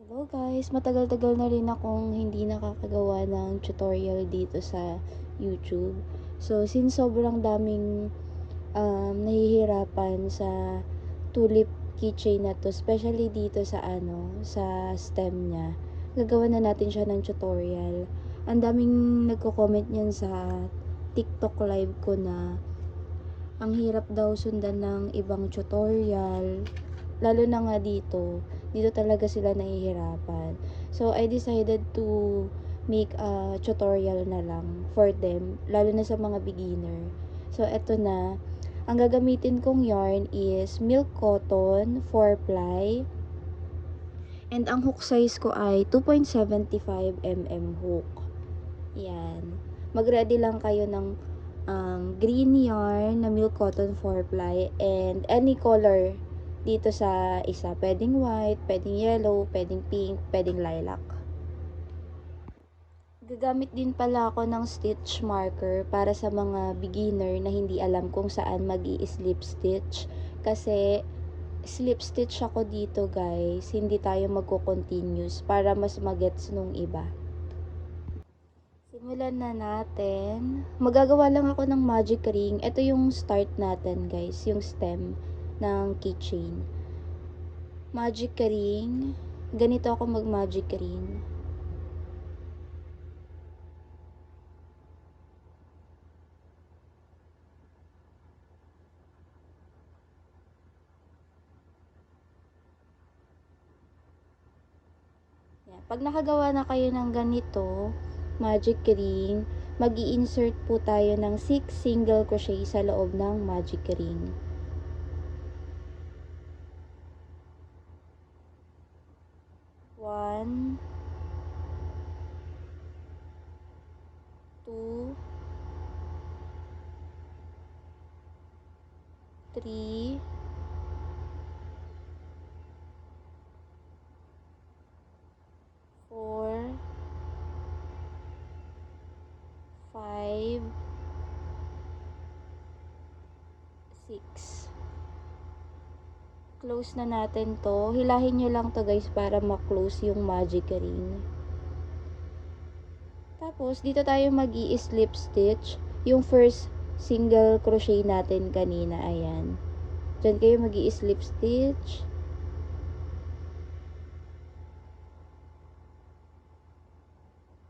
Hello guys, matagal-tagal na rin akong hindi nakakagawa ng tutorial dito sa YouTube. So, since sobrang daming nahihirapan sa tulip keychain na to, especially dito sa sa stem niya, gagawa na natin siya ng tutorial. Ang daming nagko-comment niyan sa TikTok live ko na ang hirap daw sundan ng ibang tutorial, lalo na nga dito talaga sila nahihirapan. So, I decided to make a tutorial na lang for them, lalo na sa mga beginner. So, eto na. Ang gagamitin kong yarn is milk cotton 4-ply. And ang hook size ko ay 2.75 mm hook. Yan. Mag-ready lang kayo ng green yarn na milk cotton 4-ply and any color dito sa isa. Pwedeng white, pwedeng yellow, pwedeng pink, pwedeng lilac. Gagamit din pala ako ng stitch marker para sa mga beginner na hindi alam kung saan mag-i-slip stitch. Kasi slip stitch ako dito guys, hindi tayo magko-continuous para mas magets nung iba. Simulan na natin. Magagawa lang ako ng magic ring. Ito yung start natin guys, yung stem ng keychain. Magic ring. Ganito ako mag magic ring. Yan. Pag nakagawa na kayo ng ganito, magic ring, mag-i-insert po tayo ng 6 single crochet sa loob ng magic ring. 1, 2, 3, 4, 5, 6. Close na natin to. Hilahin nyo lang to guys para ma-close yung magic ring. Tapos, dito tayo mag-i-slip stitch. Yung first single crochet natin kanina, ayan. Diyan kayo mag-i-slip stitch.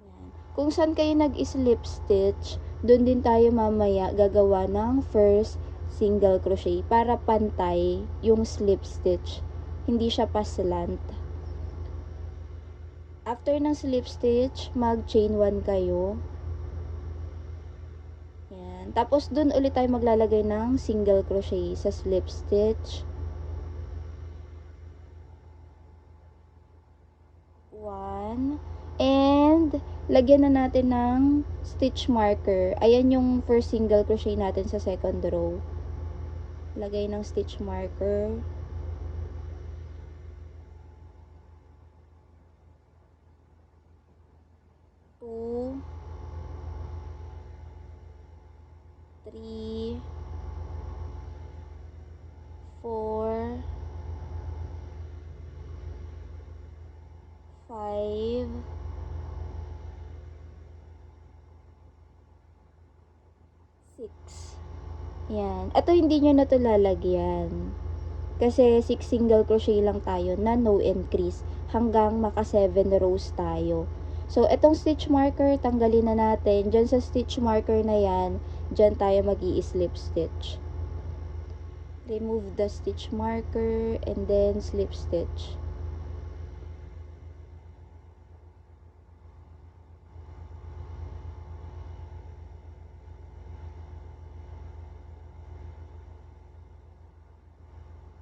Ayan. Kung saan kayo nag-slip stitch, doon din tayo mamaya gagawa ng first single crochet para pantay yung slip stitch. Hindi siya pa-slant. After ng slip stitch, mag-chain 1 kayo. Yan. Tapos, dun ulit tayo maglalagay ng single crochet sa slip stitch. 1. And, lagyan na natin ng stitch marker. Ayan yung first single crochet natin sa second row. Lagay ng stitch marker. 2, 3, 4, 5, 6. Yan. Ito hindi nyo na ito lalagyan. Kasi 6 single crochet lang tayo na no increase hanggang maka 7 rows tayo. So, itong stitch marker, tanggalin na natin. Diyan sa stitch marker na yan, diyan tayo mag-i-slip stitch. Remove the stitch marker and then slip stitch.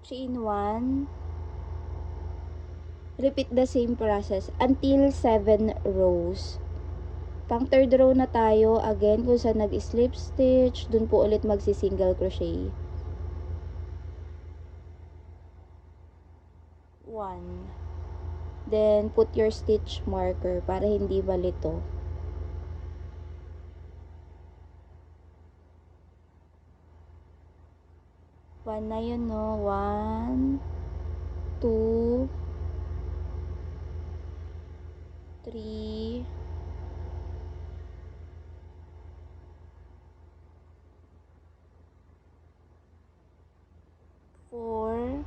Chain 1. Repeat the same process until 7 rows. Pang third row na tayo, again, kung saan nag-slip stitch, dun po ulit magsi-single crochet. 1. Then, put your stitch marker para hindi balito. 1 na yun, no? 1, 2, 3, 4,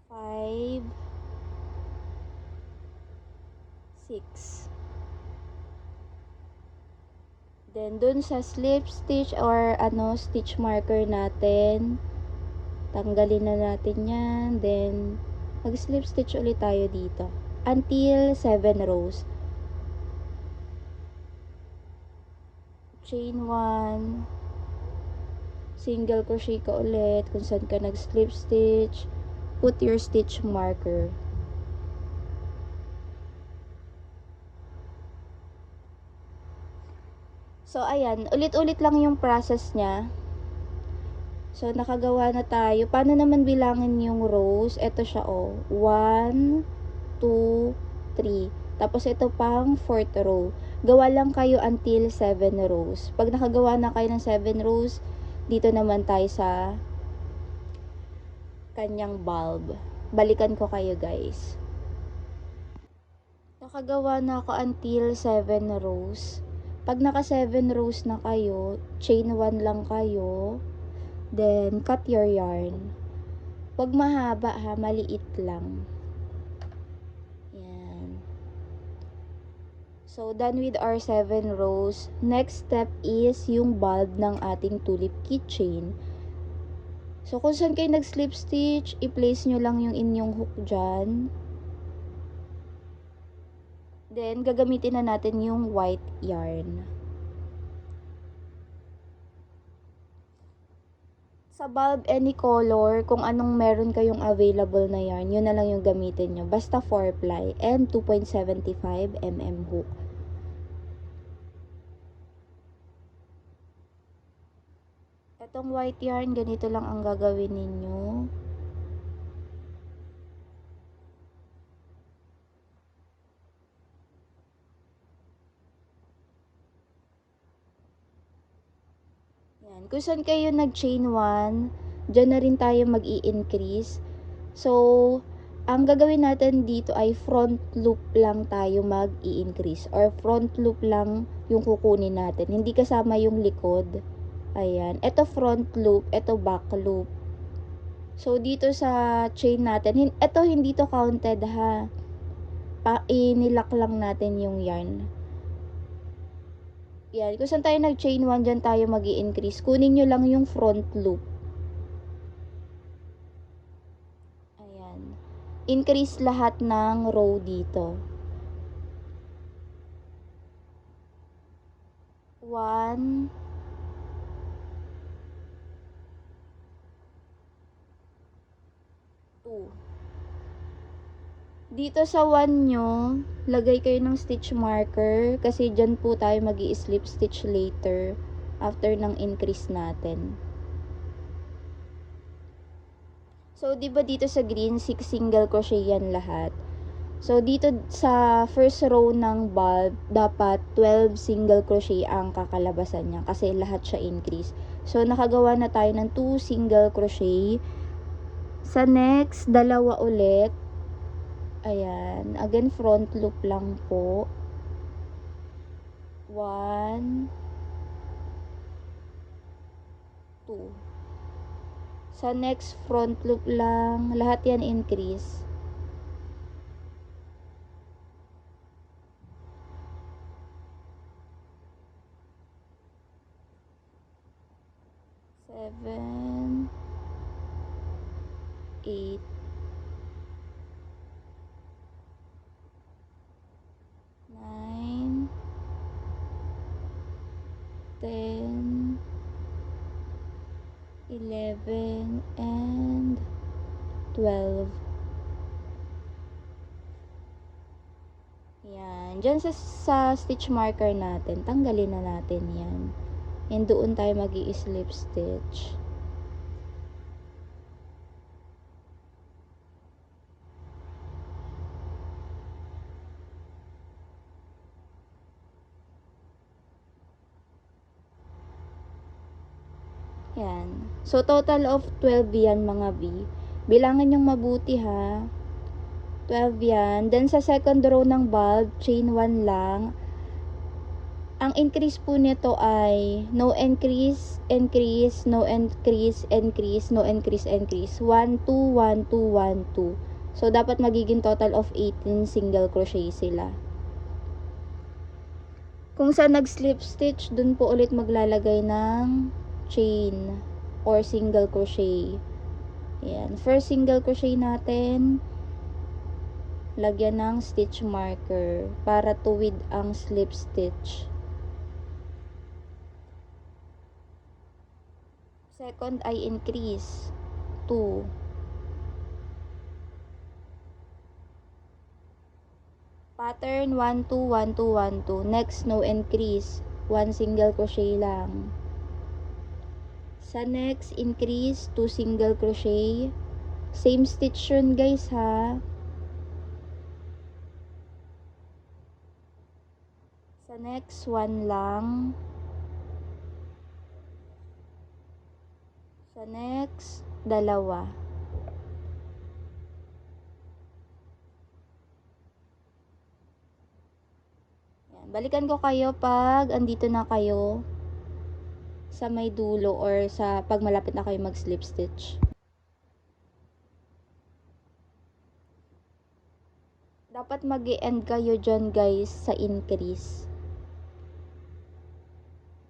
5, 6. Then, dun sa slip stitch or stitch marker natin, tanggalin na natin yan. Then, mag-slip stitch ulit tayo dito. Until 7 rows. Chain 1. Single crochet ka ulit. Kung saan ka nag-slip stitch, put your stitch marker. So, ayan. Ulit-ulit lang yung process niya. So, nakagawa na tayo. Paano naman bilangin yung rows? Ito siya, 1, 2, 3. Tapos, ito pang 4th row. Gawa lang kayo until 7 rows. Pag nakagawa na kayo ng 7 rows, dito naman tayo sa kanyang bulb. Balikan ko kayo, guys. Nakagawa na ako until 7 rows. Pag naka 7 rows na kayo, chain 1 lang kayo. Then, cut your yarn. Huwag mahaba ha, maliit lang. Yan. So, done with our 7 rows. Next step is yung bulb ng ating tulip keychain. So, kung saan kayo nag-slip stitch, i-place nyo lang yung inyong hook dyan. Then, gagamitin na natin yung white yarn. Sa bulb, any color, kung anong meron kayong available na yarn, yun na lang yung gamitin nyo. Basta 4-ply and 2.75 mm hook. Itong white yarn, ganito lang ang gagawin ninyo. Yan. Kung saan kayo nag-chain 1, dyan na rin tayo mag-i-increase. So, ang gagawin natin dito ay front loop lang tayo mag-i-increase. Or front loop lang yung kukunin natin. Hindi kasama yung likod. Ayan. Ito front loop, ito back loop. So, dito sa chain natin, ito hindi to counted ha. Inilak lang natin yung yarn. Yan. Kung saan tayo nag-chain 1, dyan tayo mag-i-increase. Kunin nyo lang yung front loop. Ayan. Increase lahat ng row dito. 1, 2. Dito sa 1 nyo, lagay kayo ng stitch marker kasi dyan po tayo mag-i-slip stitch later after ng increase natin. So, di ba dito sa green, 6 single crochet yan lahat. So, dito sa first row ng bulb, dapat 12 single crochet ang kakalabasan niya kasi lahat siya increase. So, nakagawa na tayo ng 2 single crochet. Sa next, dalawa ulit. Ayan. Again, front loop lang po. 1, 2. Sa next, front loop lang. Lahat yan increase. 7, 8, 9, 10, 11, and 12. Yan. Diyan sa stitch marker natin, tanggalin na natin yan. And doon tayo mag-i-slip stitch. Yan. Yan. So, total of 12 yan mga B. Bilangan yung mabuti ha. 12 yan. Then, sa second row ng bulb, chain 1 lang. Ang increase po nito ay no increase, increase, no increase, increase, no increase, increase. 1, 2, 1, 2, 1, 2. So, dapat magiging total of 18 single crochet sila. Kung saan nag-slip stitch, dun po ulit maglalagay ng chain or single crochet. Ayan. First single crochet natin, lagyan ng stitch marker para tuwid ang slip stitch. Second ay increase, 2. Pattern 1, 2, 1, 2, 1, 2. Next, no increase, 1 single crochet lang. Sa next, increase, 2 single crochet. Same stitch yun guys ha. Sa next, 1 lang. Sa next, 2. Balikan ko kayo pag andito na kayo sa may dulo or sa pag malapit na kayo mag-slip stitch. Dapat mag-e-end kayo dyan guys sa increase.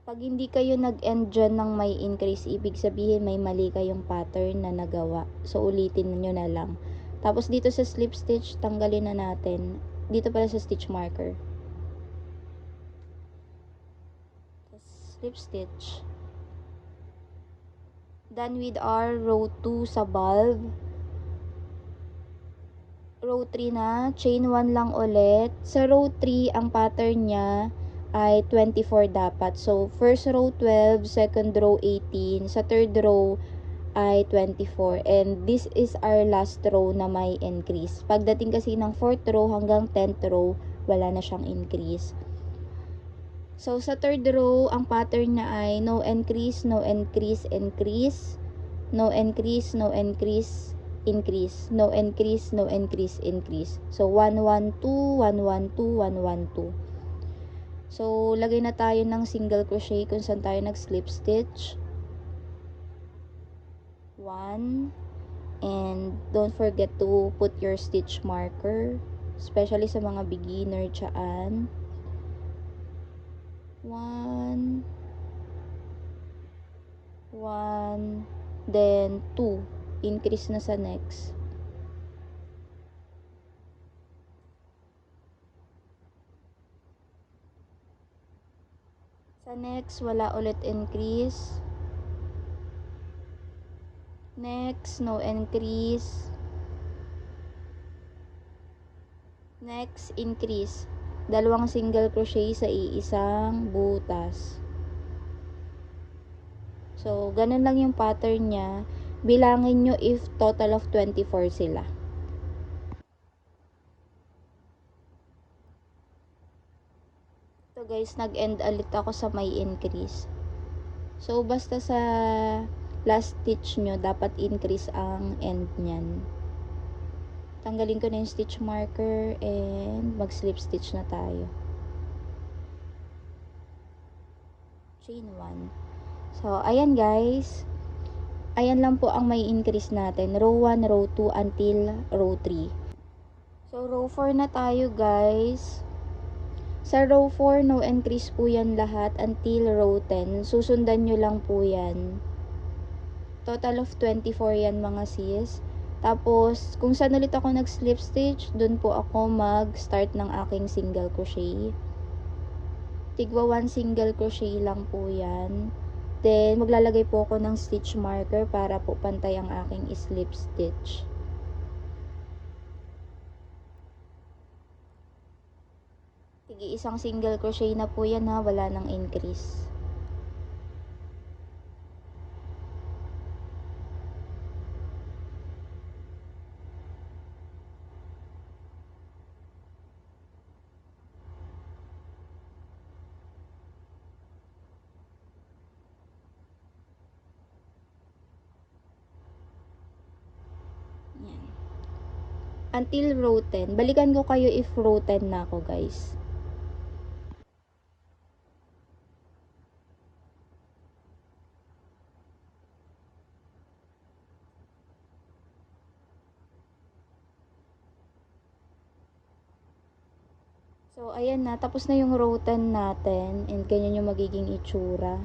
Pag hindi kayo nag-end dyan ng may increase, ibig sabihin may mali kayong pattern na nagawa. So, ulitin nyo na lang. Tapos dito sa slip stitch, tanggalin na natin. Dito pala sa stitch marker. Slip stitch. Done with our row 2 sa bulb. Row 3 na, chain 1 lang ulit. Sa row 3, ang pattern niya ay 24 dapat. So, first row 12, second row 18, sa third row ay 24. And this is our last row na may increase. Pagdating kasi ng 4th row hanggang 10th row, wala na siyang increase. So, sa third row, ang pattern niya ay no increase, no increase, increase, no increase, no increase, increase, no increase, no increase, increase. So, 1, 1, 2, 1, 1, 2, 1, 1, 2. So, lagay na tayo ng single crochet kung saan tayo nag-slip stitch. 1. And don't forget to put your stitch marker, especially sa mga beginner dyan. 1, 1, then 2. Increase na sa next. Sa next, wala ulit increase. Next, no increase. Next, increase. Dalawang single crochet sa iisang butas. So, ganun lang yung pattern niya. Bilangin nyo if total of 24 sila. So guys, nag-end ulit ako sa may increase. So, basta sa last stitch nyo, dapat increase ang end nyan. Tanggalin ko na yung stitch marker and mag-slip stitch na tayo. Chain 1. So, ayan guys. Ayan lang po ang may increase natin. Row 1, row 2 until row 3. So, row 4 na tayo guys. Sa row 4, no increase po yan lahat until row 10. Susundan nyo lang po yan. Total of 24 yan mga sis. Tapos, kung saan ulit ako nag-slip stitch, dun po ako mag-start ng aking single crochet. Tigwa 1 single crochet lang po yan. Then, maglalagay po ako ng stitch marker para po pantay ang aking slip stitch. Tig isang single crochet na po yan ha, wala nang increase. until row 10. Balikan ko kayo if row 10 na ako, guys. So, ayan na. Tapos na yung row 10 natin. And ganyan yung magiging itsura.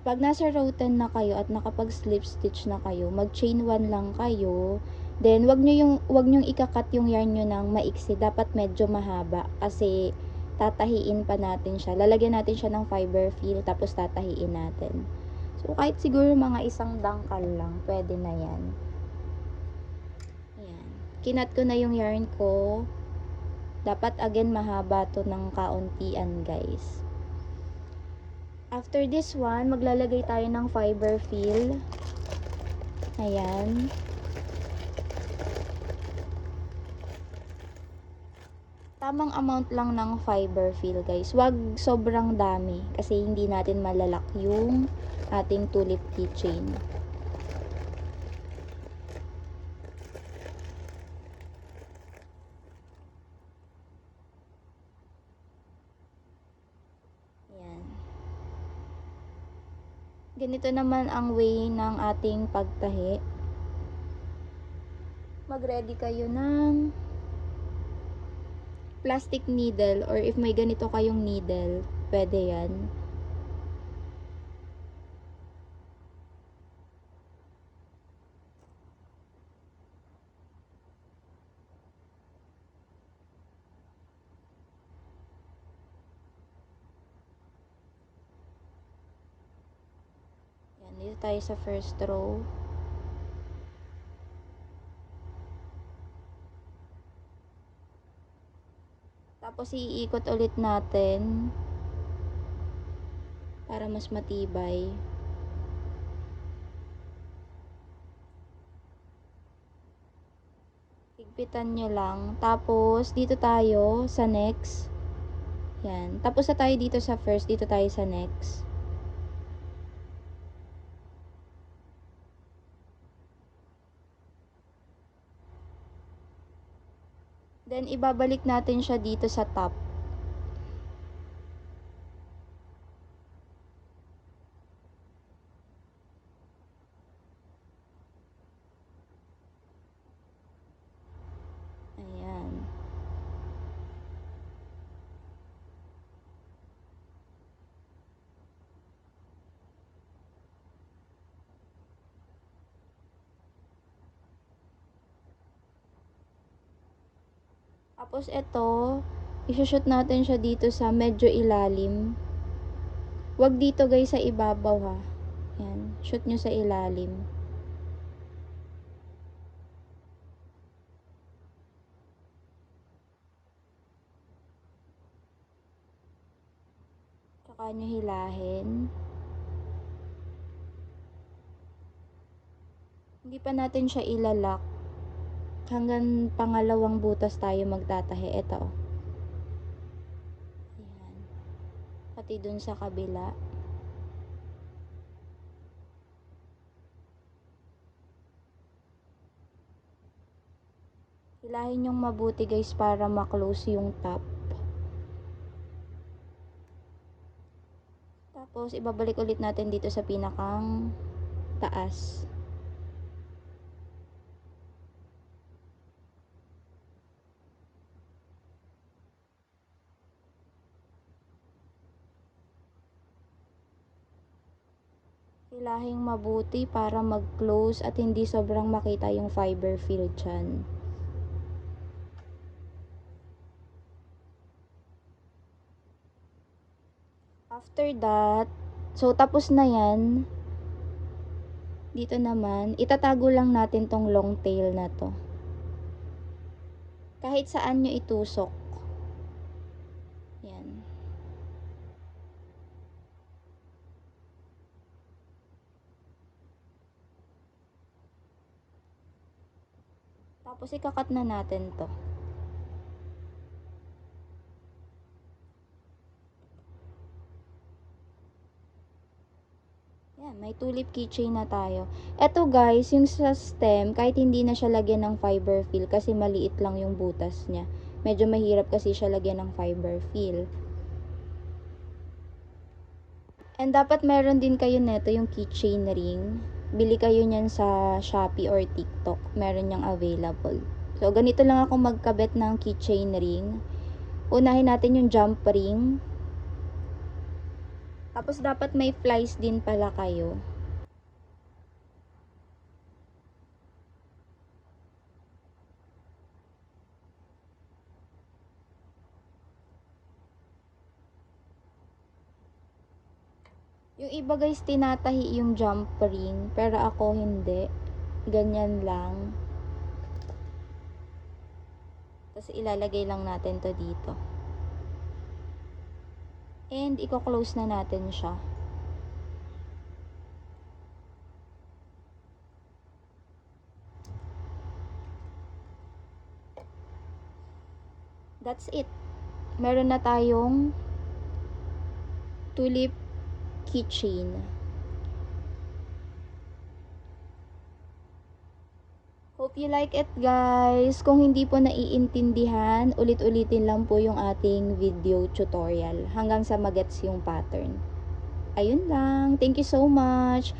Pag nasa row 10 na kayo at nakapag slip stitch na kayo, mag chain 1 lang kayo. Then, wag nyo ikakat yung yarn nyo ng maiksi. Dapat medyo mahaba. Kasi, tatahiin pa natin siya. Lalagyan natin siya ng fiber fill. Tapos, tatahiin natin. So, kahit siguro mga isang dangkal lang, pwede na yan. Ayan. Kinat ko na yung yarn ko. Dapat again mahaba to ng kauntian, guys. After this one, maglalagay tayo ng fiber fill. Ayan. Tamang amount lang ng fiber fill, guys. Wag sobrang dami kasi hindi natin malalak yung ating tulip keychain. Ganito naman ang way ng ating pagtahi. Mag-ready kayo ng plastic needle or if may ganito kayong needle, pwede yan. Yan, dito tayo sa first row. Tapos iikot ulit natin para mas matibay. Higpitan nyo lang. Tapos dito tayo sa next. Yan. Tapos na tayo dito sa first. Dito tayo sa next. Then ibabalik natin siya dito sa top. Ayan. Tapos ito, i-shoot natin siya dito sa medyo ilalim. Wag dito guys sa ibabaw ha. Yan, shoot nyo sa ilalim. Tsaka nyo hilahin. Hindi pa natin siya ilalak. Hanggang pangalawang butas tayo magtatahi. Ito. Ayan. Pati dun sa kabila. Hilahin yung mabuti guys para ma-close yung top. Tapos ibabalik ulit natin dito sa pinakang taas. Hilahing mabuti para mag-close at hindi sobrang makita yung fiber fill dyan. After that, so tapos na yan. Dito naman, itatago lang natin tong long tail na to. Kahit saan nyo itusok. Yan. Tapos ikakat na natin to. Yan, may tulip keychain na tayo. Eto guys, yung sa stem, kahit hindi na siya lagyan ng fiber fill kasi maliit lang yung butas niya. Medyo mahirap kasi siya lagyan ng fiber fill. And dapat meron din kayo neto yung keychain ring. Bili kayo niyan sa Shopee or TikTok. Meron niyang available. So, ganito lang ako magkabit ng keychain ring. Unahin natin yung jump ring. Tapos, dapat may flies din pala kayo. Yung iba guys, tinatahi yung jump ring. Pero ako hindi. Ganyan lang. Tapos, ilalagay lang natin to dito. And, i-close na natin siya. That's it. Meron na tayong tulip keychain. Hope you like it guys. Kung hindi po naiintindihan, ulit-ulitin lang po yung ating video tutorial hanggang sa magets yung pattern. Ayun lang. Thank you so much.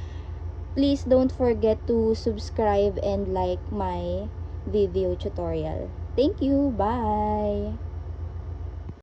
Please don't forget to subscribe and like my video tutorial. Thank you. Bye!